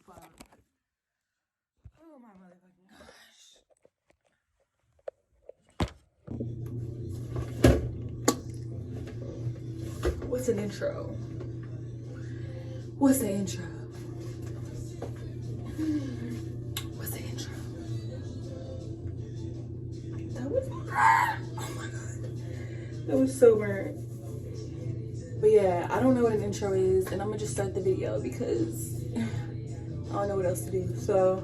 fuck. Oh my motherfucking gosh. What's an intro? What's the intro? What's the intro? That was, oh my god, that was so burnt. But yeah, I don't know what an intro is, and I'm gonna just start the video because I don't know what else to do. So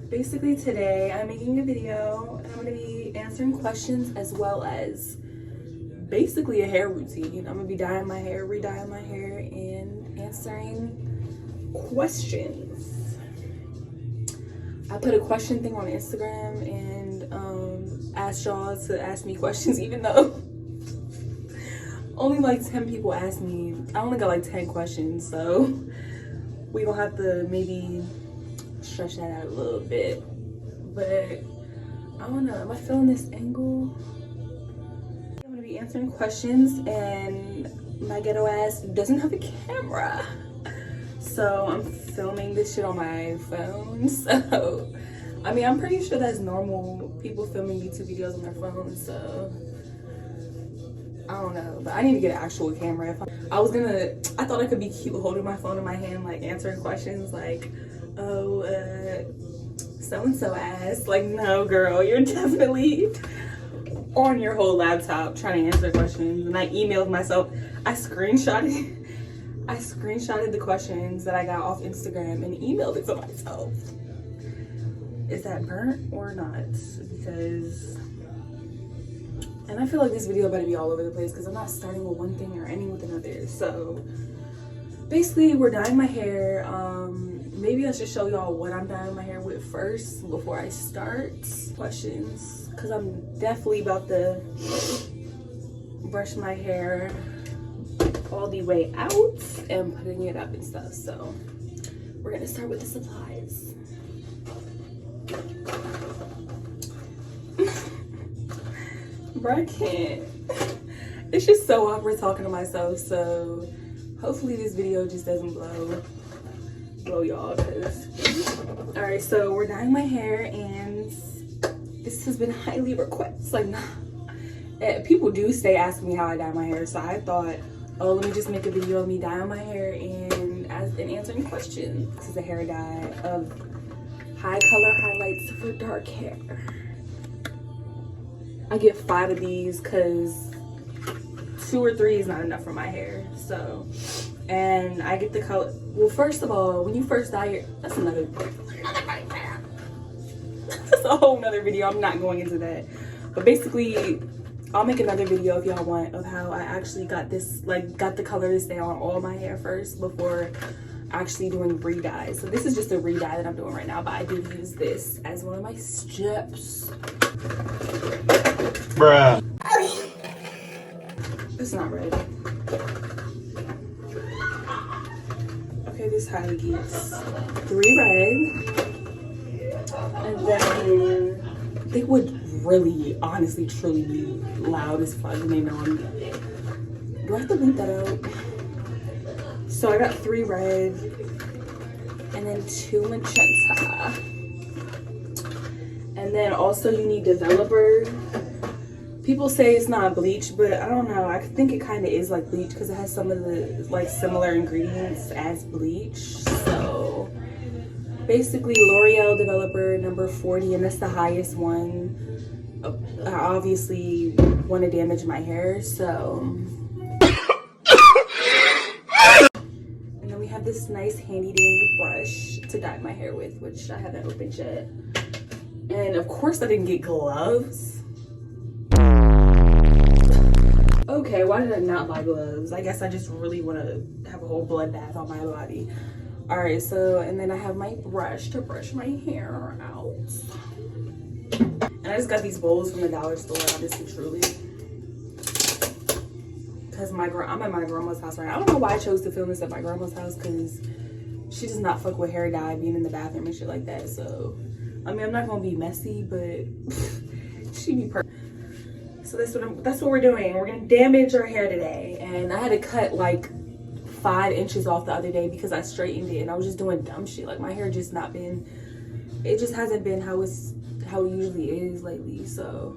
basically today I'm making a video and I'm gonna be answering questions as well as basically a hair routine. I'm gonna be dyeing my hair, re-dyeing my hair, and answering questions. I put a question thing on Instagram and asked y'all to ask me questions, even though only like 10 people asked me. I only got like 10 questions, so we gonna have to maybe stretch that out a little bit. But I don't know, am I feeling this angle? I'm gonna be answering questions, and my ghetto ass doesn't have a camera, so I'm filming this shit on my phone. So I mean, I'm pretty sure that's normal, people filming YouTube videos on their phones, so I don't know, but I need to get an actual camera. I thought I could be cute holding my phone in my hand, like answering questions like, oh, so-and-so asked. Like, no girl, you're definitely on your whole laptop trying to answer questions. And I emailed myself, I screenshotted the questions that I got off Instagram and emailed it to myself. Is that burnt or not? Because, and I feel like this video better be all over the place because I'm not starting with one thing or ending with another. So basically we're dyeing my hair. Maybe I should show y'all what I'm dyeing my hair with first before I start questions, because I'm definitely about to brush my hair all the way out and putting it up and stuff. So we're gonna start with the supplies. Bro, I can't. It's just so awkward talking to myself, so hopefully this video just doesn't blow y'all. All right, so we're dyeing my hair, and this has been highly requested. Like, people do stay asking me how I dye my hair, so I thought, oh, let me just make a video of me dyeing my hair and answering questions. This is a hair dye of HiColor highlights for dark hair. I get 5 of these because 2 or 3 is not enough for my hair. So, and I get the color. Well, first of all, when you first dye your, that's a whole nother video. I'm not going into that. But basically, I'll make another video if y'all want of how I actually got this, like got the color to stay on all my hair first before actually doing re-dye. So this is just a re-dye that I'm doing right now, but I do use this as one of my steps. Bruh. It's not red. Okay, this is how it gets 3 red. And then they would really, honestly, truly be loud as fuck when they know I'm. Do I have to leave that out? So I got 3 red and then 2 magenta. And then also you need developer. People say it's not bleach, but I don't know. I think it kind of is like bleach because it has some of the like similar ingredients as bleach. So basically L'Oreal developer number 40, and that's the highest one. I obviously want to damage my hair, so. And then we have this nice handy dandy brush to dye my hair with, which I haven't opened yet. And of course I didn't get gloves. Okay, why did I not buy gloves? I guess I just really want to have a whole bloodbath on my body. All right, so, and then I have my brush to brush my hair out. And I just got these bowls from the dollar store, honestly, truly. Because I'm at my grandma's house right now. I don't know why I chose to film this at my grandma's house, because she does not fuck with hair dye being in the bathroom and shit like that. So, I mean, I'm not going to be messy, but she be perfect. So that's what we're doing. We're gonna damage our hair today. And I had to cut like 5 inches off the other day because I straightened it and I was just doing dumb shit. Like my hair just not been, it just hasn't been how it usually is lately. So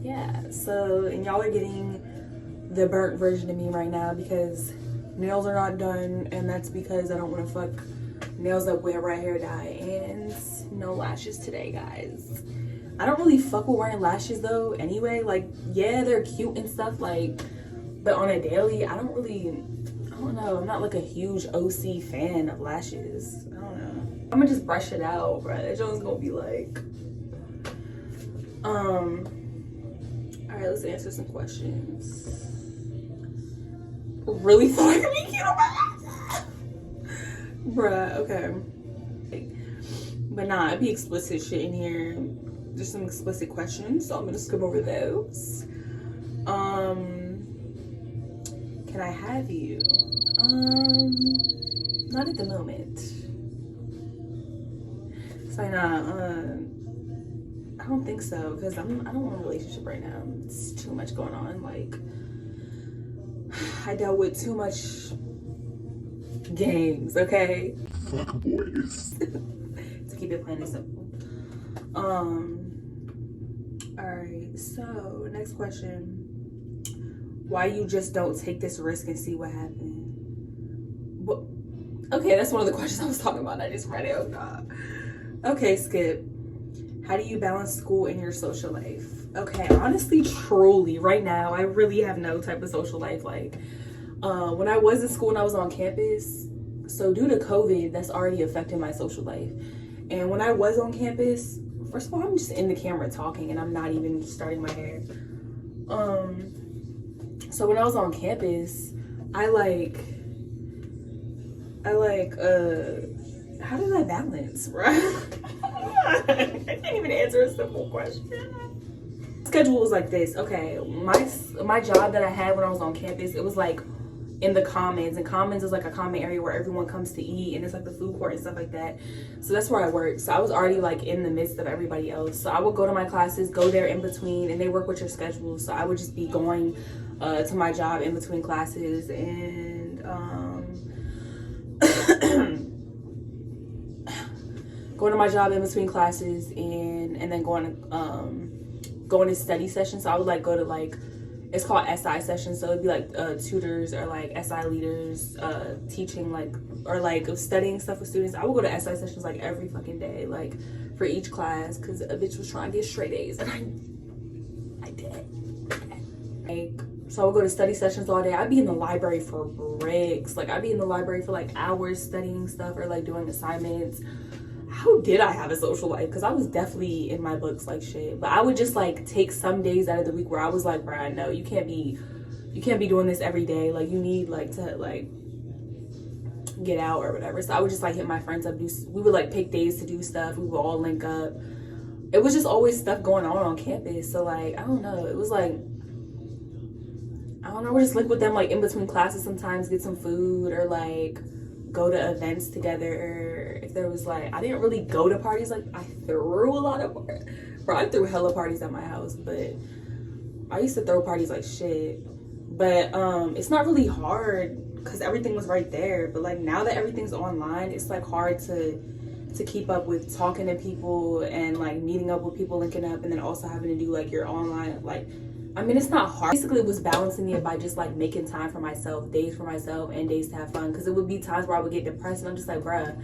yeah, so, and y'all are getting the burnt version of me right now because nails are not done, and that's because I don't want to fuck nails up with red hair dye and no lashes today, guys. I don't really fuck with wearing lashes though anyway. Like, yeah, they're cute and stuff, like, but on a daily, I don't know, I'm not like a huge OC fan of lashes. I don't know. I'm gonna just brush it out, bro. That show's gonna be like, all right, let's answer some questions. Really thought I could be cute on my lashes? Bruh, okay. But nah, it'd be explicit shit in here. There's some explicit questions, so I'm gonna skip over those. Can I have you? Not at the moment. So I don't think so, because I don't want a relationship right now. It's too much going on. Like, I dealt with too much games, okay? Fuck boys. To keep it plain and simple. Alright, so next question. Why you just don't take this risk and see what happens? Well, okay, that's one of the questions I was talking about. I just read it. Oh god. Okay, skip. How do you balance school and your social life? Okay, honestly, truly, right now, I really have no type of social life. Like, when I was in school and I was on campus, so due to COVID, that's already affecting my social life. And when I was on campus, first of all, I'm just in the camera talking and I'm not even starting my hair. So when I was on campus, how did I balance, right? I can't even answer a simple question. Schedule was like this. Okay, my job that I had when I was on campus, it was like in the commons, and commons is like a common area where everyone comes to eat, and it's like the food court and stuff like that. So that's where I worked. So I was already like in the midst of everybody else. So I would go to my classes, go there in between, and they work with your schedule. So I would just be going to my job in between classes, and going to my job in between classes, and then going to study sessions. So I would like go to like, it's called SI sessions. So it'd be like tutors or like SI leaders teaching like, or like studying stuff with students. I would go to SI sessions like every fucking day, like for each class, because a bitch was trying to get straight A's, and I did. Like, so I would go to study sessions all day. I'd be in the library for breaks. Like, I'd be in the library for like hours studying stuff or like doing assignments. How did I have a social life? Because I was definitely in my books like shit. But I would just like take some days out of the week where I was like, bruh, no, you can't be doing this every day. Like, you need like to like get out or whatever. So I would just like hit my friends up. We would like pick days to do stuff. We would all link up. It was just always stuff going on campus. So like, I don't know. It was like, I don't know. We just link with them like in between classes sometimes, get some food or like go to events together. If there was like, I didn't really go to parties. Like, I threw a lot of parties. Bro, I threw hella parties at my house, but I used to throw parties like shit. But it's not really hard because everything was right there. But like now that everything's online, it's like hard to keep up with talking to people and like meeting up with people, linking up, and then also having to do like your online, like, I mean, it's not hard. Basically, it was balancing it by just like making time for myself, days for myself, and days to have fun. Because it would be times where I would get depressed, and I'm just like, bruh,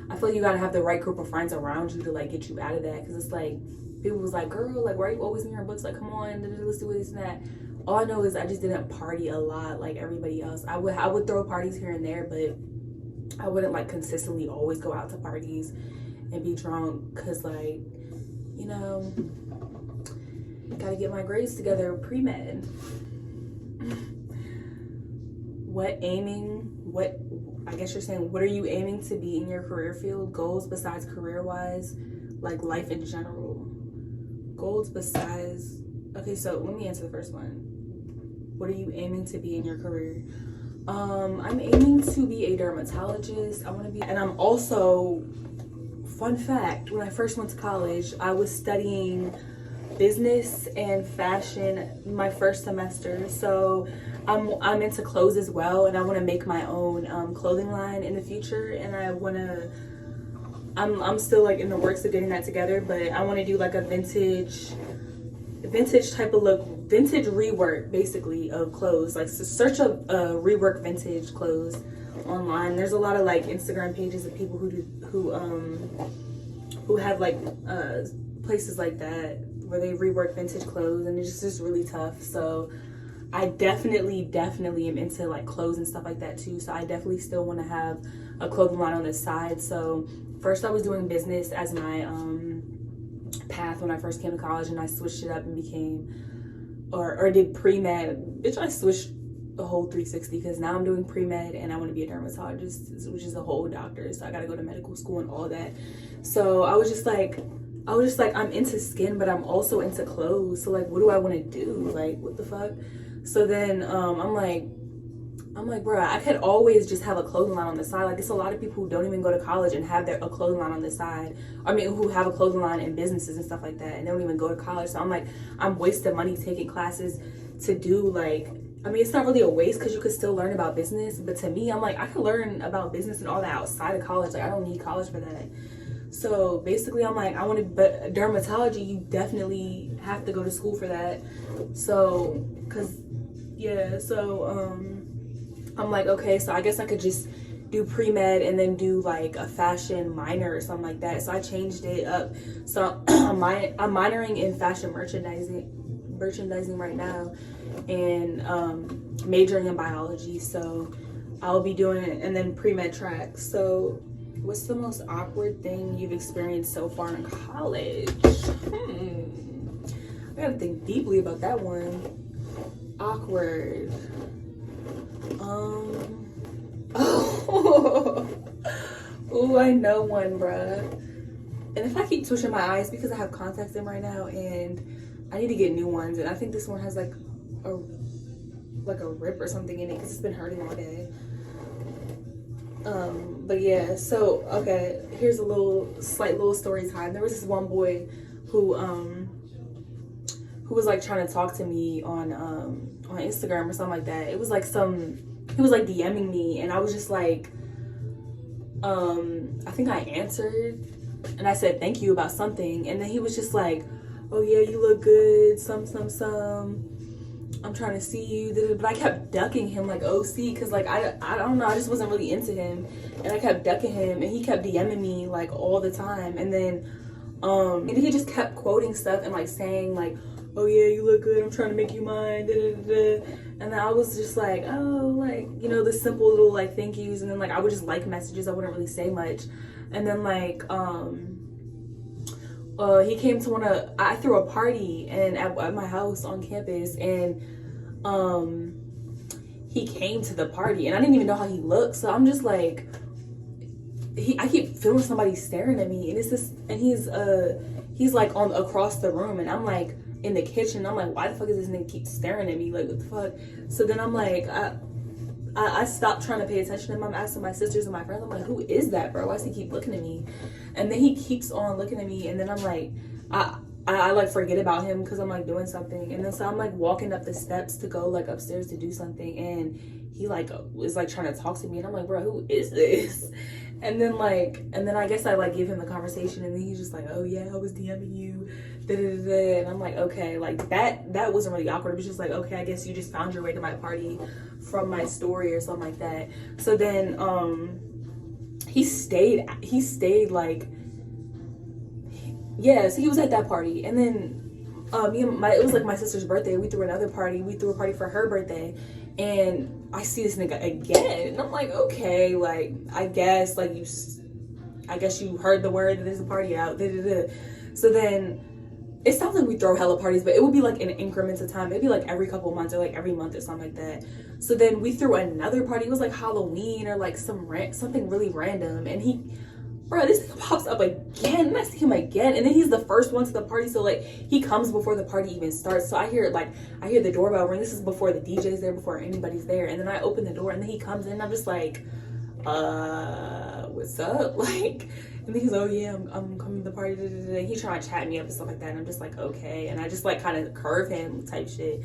I feel like you gotta have the right group of friends around you to like get you out of that. Because it's like, people was like, girl, like, why are you always in your books? Like, come on, let's do this and that. All I know is I just didn't party a lot like everybody else. I would throw parties here and there, but I wouldn't like consistently always go out to parties and be drunk. Because like, you know, gotta get my grades together pre-med. I guess you're saying, what are you aiming to be in your career field? Goals besides career-wise, like life in general. Goals besides, okay, so let me answer the first one. What are you aiming to be in your career? I'm aiming to be a dermatologist. I want to be, and I'm also, fun fact, when I first went to college, I was studying business and fashion my first semester. So I'm into clothes as well, and I want to make my own clothing line in the future. And I want to. I'm still like in the works of getting that together, but I want to do like a vintage type of look, vintage rework basically of clothes. Like, so search up rework vintage clothes online. There's a lot of like Instagram pages of people who have like places like that where they rework vintage clothes, and it's just really tough. So I definitely am into like clothes and stuff like that too. So I definitely still want to have a clothing line on the side. So first I was doing business as my path when I first came to college, and I switched it up and became or did pre-med. Bitch, I switched the whole 360 because now I'm doing pre-med and I want to be a dermatologist, which is a whole doctor. So I got to go to medical school and all that. So I was just like I'm into skin, but I'm also into clothes. So like, what do I want to do? Like, what the fuck? So then I'm like, bruh, I could always just have a clothing line on the side. Like, it's a lot of people who don't even go to college and have a clothing line on the side. I mean, who have a clothing line in businesses and stuff like that, and they don't even go to college. So I'm like, I'm wasting money taking classes to do like, I mean, it's not really a waste because you could still learn about business. But to me, I'm like, I can learn about business and all that outside of college. Like, I don't need college for that. So basically, I'm like, but dermatology, you definitely have to go to school for that. So, I'm like, okay, so I guess I could just do pre-med and then do like a fashion minor or something like that. So I changed it up. So I'm minoring in fashion merchandising right now, and majoring in biology. So I'll be doing it, and then pre-med track. So what's the most awkward thing you've experienced so far in college? I gotta think deeply about that one. Awkward. Oh, I know one, bruh. And if I keep twitching my eyes because I have contacts in right now, and I need to get new ones, and I think this one has like a rip or something in it because it's been hurting all day. But yeah, so okay, here's a slight little story time. There was this one boy who was like trying to talk to me on Instagram or something like that. It was like he was like DMing me, and I was just like, I think I answered, and I said thank you about something, and then he was just like, oh yeah, you look good, some, I'm trying to see you, but I kept ducking him like OC, because like I don't know, I just wasn't really into him, and I kept ducking him, and he kept DMing me like all the time, and then and he just kept quoting stuff and like saying like, oh yeah, you look good, I'm trying to make you mine, and then I was just like, oh, like, you know, the simple little like thank yous, and then like I would just like messages, I wouldn't really say much, and then like he came to I threw a party and at my house on campus, and he came to the party, and I didn't even know how he looked, so I'm just like, I keep feeling somebody staring at me, and it's this, and he's like across the room, and I'm like in the kitchen. I'm like, why the fuck is this nigga keep staring at me? Like, what the fuck? So then I'm like, I stopped trying to pay attention to him. I'm asking my sisters and my friends, I'm like, who is that, bro? Why does he keep looking at me? And then he keeps on looking at me, and then I'm like, I like forget about him because I'm like doing something, and then so I'm like walking up the steps to go like upstairs to do something, and he like was like trying to talk to me, and I'm like, bro, who is this? And then I guess I like give him the conversation, and then he's just like, oh yeah, I was DMing you, and I'm like, okay, like that wasn't really awkward. It was just like, okay, I guess you just found your way to my party from my story or something like that. So then he stayed like, yeah, so he was at that party, and then it was like my sister's birthday. We threw a party for her birthday, and I see this nigga again, and I'm like, okay, like I guess you heard the word that there's a party out. So then it sounds like we throw hella parties, but it would be like in increments of time. It'd be like every couple months or like every month or something like that. So then we threw another party. It was like Halloween or like something really random, and this nigga pops up again, and I see him again, and then he's the first one to the party, so like he comes before the party even starts. So I hear the doorbell ring. This is before the DJ's there, before anybody's there, and then I open the door, and then he comes in, and I'm just like, what's up? Like, and he's, oh yeah, I'm coming to the party. He trying to chat me up and stuff like that. And I'm just like, okay. And I just like kind of curve him type shit.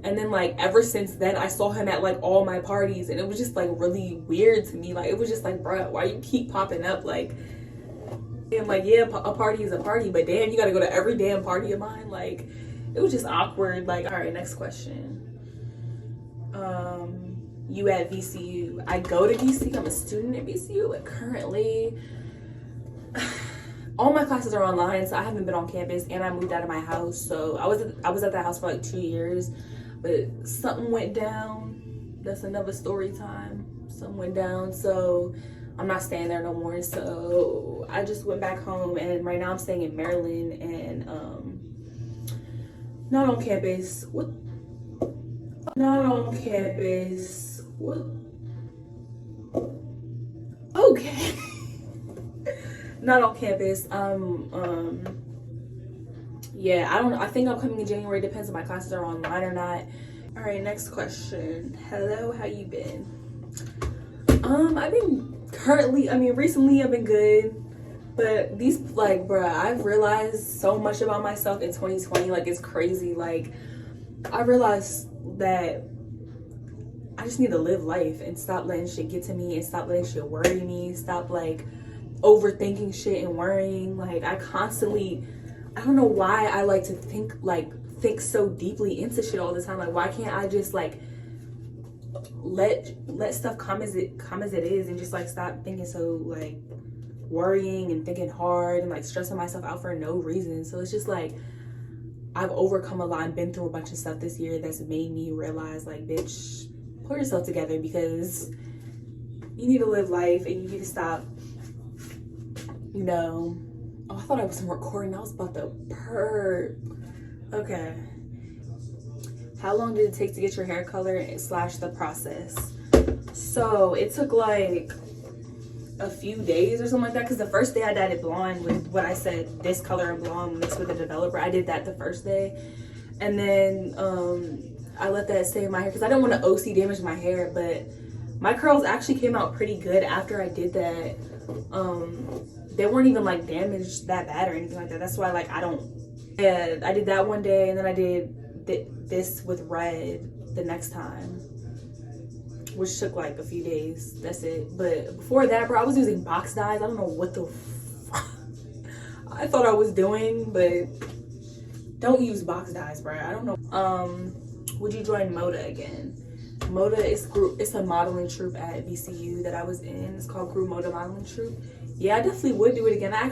And then like ever since then, I saw him at like all my parties, and it was just like really weird to me. Like, it was just like, bruh, why you keep popping up? Like, I'm like, yeah, a party is a party, but damn, you gotta go to every damn party of mine. Like, it was just awkward. Like, all right, next question. You at VCU? I go to VCU. I'm a student at VCU, but currently all my classes are online, so I haven't been on campus, and I moved out of my house. So I was at that house for like 2 years, but something went down. That's another story time. Something went down, so I'm not staying there no more. So I just went back home, and right now I'm staying in Maryland, and not on campus. What? Not on campus. What? Okay. Not on campus. Yeah, I think I'm coming in January. Depends if my classes are online or not. All right, next question. Hello, how you been? Recently I've been good, but these, like, bruh, I've realized so much about myself in 2020. Like, it's crazy. Like, I realized that I just need to live life and stop letting shit get to me, and stop letting shit worry me. Stop like overthinking shit and worrying. Like, I don't know why I like to think so deeply into shit all the time. Like, why can't I just like let stuff come as it is, and just like stop thinking so like worrying and thinking hard and like stressing myself out for no reason. So it's just like I've overcome a lot and been through a bunch of stuff this year that's made me realize, like, bitch, pull yourself together, because you need to live life and you need to stop, you know. Oh, I thought I was recording. I was about to burp. Okay. How long did it take to get your hair color / the process? So it took like a few days or something like that, because the first day I dyed it blonde with what I said, this color and blonde mixed with a developer. I did that the first day, and then I let that stay in my hair because I don't want to OC damage my hair. But my curls actually came out pretty good after I did that. They weren't even like damaged that bad or anything like that. That's why, like, I did that one day, and then I did this with red the next time, which took like a few days. That's it. But before that, bro, I was using box dyes. I don't know what the I thought I was doing, but don't use box dyes, bro. I don't know. Would you join Moda again? Moda it's a modeling troupe at VCU that I was in. It's called Group Moda Modeling Troupe. Yeah, I definitely would do it again. I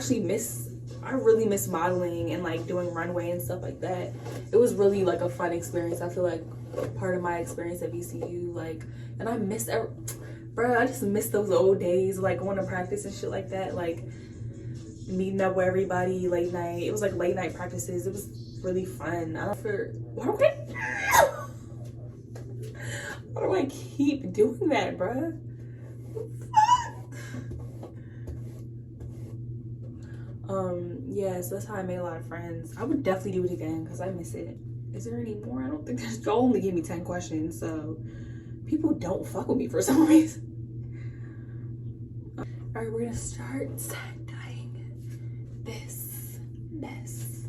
really miss modeling and like doing runway and stuff like that. It was really like a fun experience. I feel like part of my experience at VCU, like, and I just miss those old days, like going to practice and shit like that, like meeting up with everybody late night. It was like late night practices. It was really fun. Why do I keep doing that, bruh? Yeah, so that's how I made a lot of friends. I would definitely do it again because I miss it. Is there any more? I don't think there's. Y'all only gave me 10 questions, so people don't fuck with me for some reason. All right, we're gonna start dyeing this mess.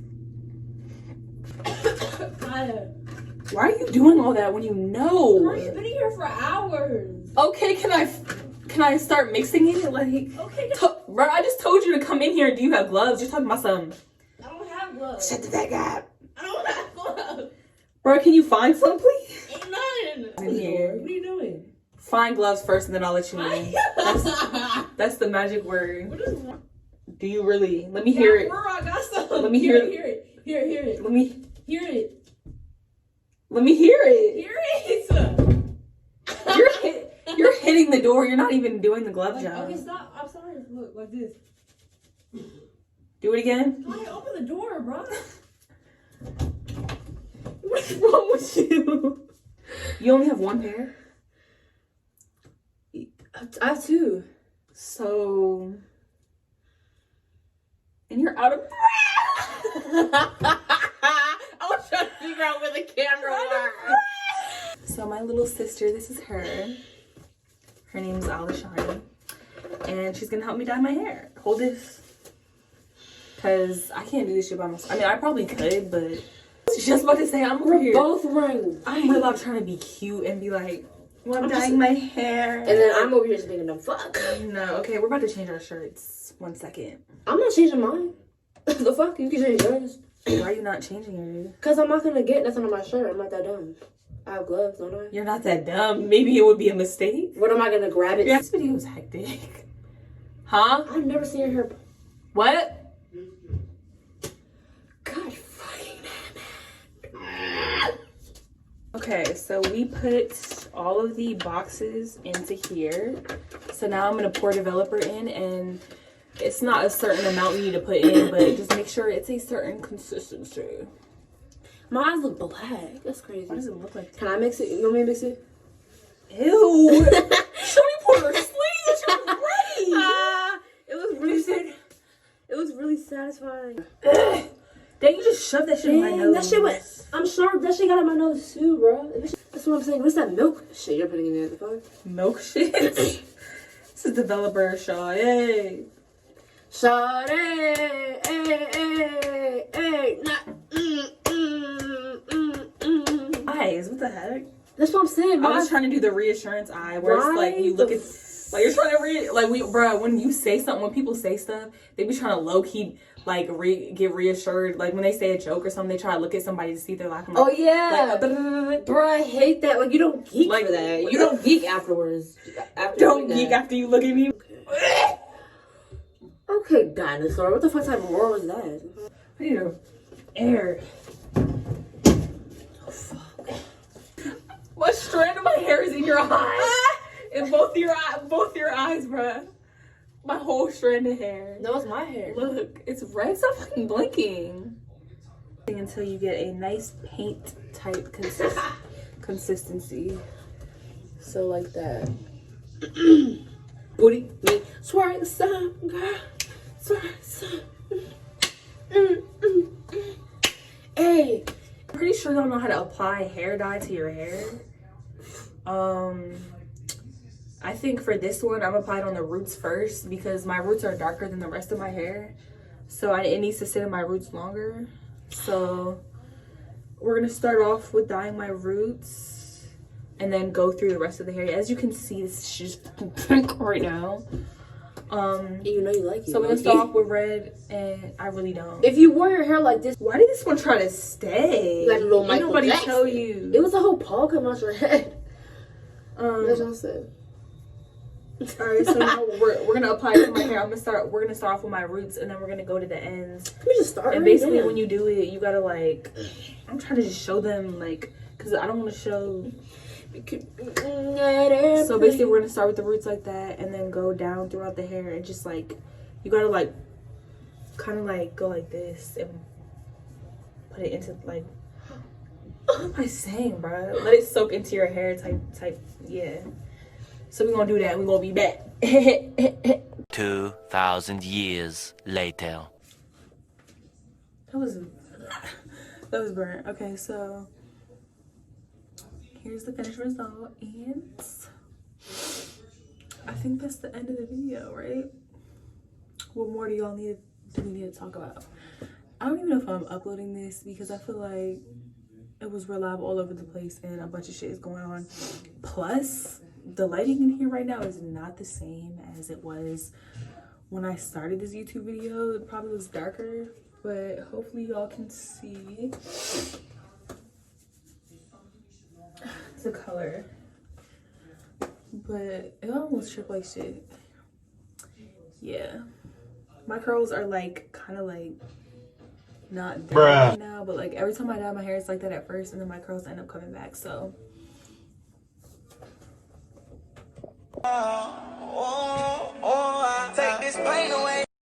Why are you doing all that when you know? Girl, you've been here for hours. Okay, can I start mixing it? Like, okay, bro, I just told you to come in here. And do you have gloves? You're talking about something. I don't have gloves. Shut the fuck up. I don't have gloves. Bro, can you find some, please? Ain't none. In here. What are you doing? Find gloves first, and then I'll let you in. That's the magic word. What is that? Do you really? Let me hear it. Bro, I got some. Let me hear it. Hear it. Hear it. Let me hear it. Let me hear it. Hear it. You're hitting the door. You're not even doing the glove job. Okay, stop. I'm sorry. Look, like this. Do it again. Why open the door, bro? What's wrong with you? You only have one pair? I have two. So, and you're out of breath. I was trying to figure out where the camera was. So my little sister, this is her. Her name's Alishani. and she's gonna help me dye my hair. Hold this. Cause I can't do this shit by myself. I mean, I probably could, but she's just about to say I'm over here. Both rings. I'm really about trying to be cute and be like, well, I'm dyeing my hair. And then I'm over here just thinking, the fuck? No, okay, we're about to change our shirts. 1 second. I'm not changing mine. The fuck? You can change yours. Why are you not changing yours? Because I'm not going to get nothing on my shirt. I'm not that dumb. I have gloves, don't I? You're not that dumb. Maybe it would be a mistake. What am I going to grab it? Yeah, this video is hectic. Huh? I've never seen her. What? God fucking damn it. Okay, so we put all of the boxes into here. So now I'm going to pour developer in, and it's not a certain amount you need to put in, but just make sure it's a certain consistency. My eyes look black. That's crazy. Why does it look like that? Can I mix it? You want me to mix it? Ew. Show me pour her sleeves. You're ready. It was really it was really satisfying. Dang, you just shoved that shit in my nose. That shit went. I'm sure that shit got in my nose too, bro. That's what I'm saying. What's that milk shit you're putting in there? The fuck? Milk shit? This is developer shot. Hey. Shawty, hey, not, Eyes, what the heck? That's what I'm saying. I was trying to do the reassurance eye, where it's like you look at, like you're trying to read, like bro, when you say something, when people say stuff, they be trying to low key like get reassured. Like when they say a joke or something, they try to look at somebody to see if they're laughing. Like, oh yeah, like, bro, I hate that. Like you don't geek like, for that. You don't geek afterwards. Don't geek after you look at me. Okay, dinosaur. What the fuck type of roar was that? I need air. Oh fuck. What strand of my hair is in your eye? In both your eyes, bruh. My whole strand of hair. No, it's my hair. Look, it's red. Stop fucking blinking. Until you get a nice paint type consistency. So like that. Booty, me, swear the sun, girl. Swear the sun. Hey. I'm pretty sure y'all know how to apply hair dye to your hair. I think for this one, I'm applying on the roots first because my roots are darker than the rest of my hair. So it needs to sit in my roots longer. So we're going to start off with dyeing my roots and then go through the rest of the hair. As you can see, this is just fucking pink right now. You know you like it. So we're going to start off with red, and I really don't. If you wore your hair like this, why did this one try to stay? you got a little Michael nobody Jackson. tell you. It was a whole paw coming out your head. That's what I said. Alright, so now we're gonna apply it to my hair. We're gonna start off with my roots, and then we're gonna go to the ends. Let me just start. And basically, when you do it, you gotta like. I'm trying to just show them like, cause I don't want to show. So basically, we're gonna start with the roots like that, and then go down throughout the hair, and just like, you gotta like, kind of like go like this and put it into like. What am I saying, bro? Let it soak into your hair, type, yeah. So we're gonna do that. We're gonna be back. 2,000 years later. That was burnt. Okay, so here's the finished result, and I think that's the end of the video, right? What more do we need to talk about? I don't even know if I'm uploading this because I feel like it was reliable all over the place and a bunch of shit is going on. Plus, the lighting in here right now is not the same as it was when I started this YouTube video. It probably was darker, but hopefully y'all can see the color. But it almost tripped like shit. Yeah. My curls are like kind of like not there right now, but like every time I dye my hair it's like that at first, and then my curls end up coming back. So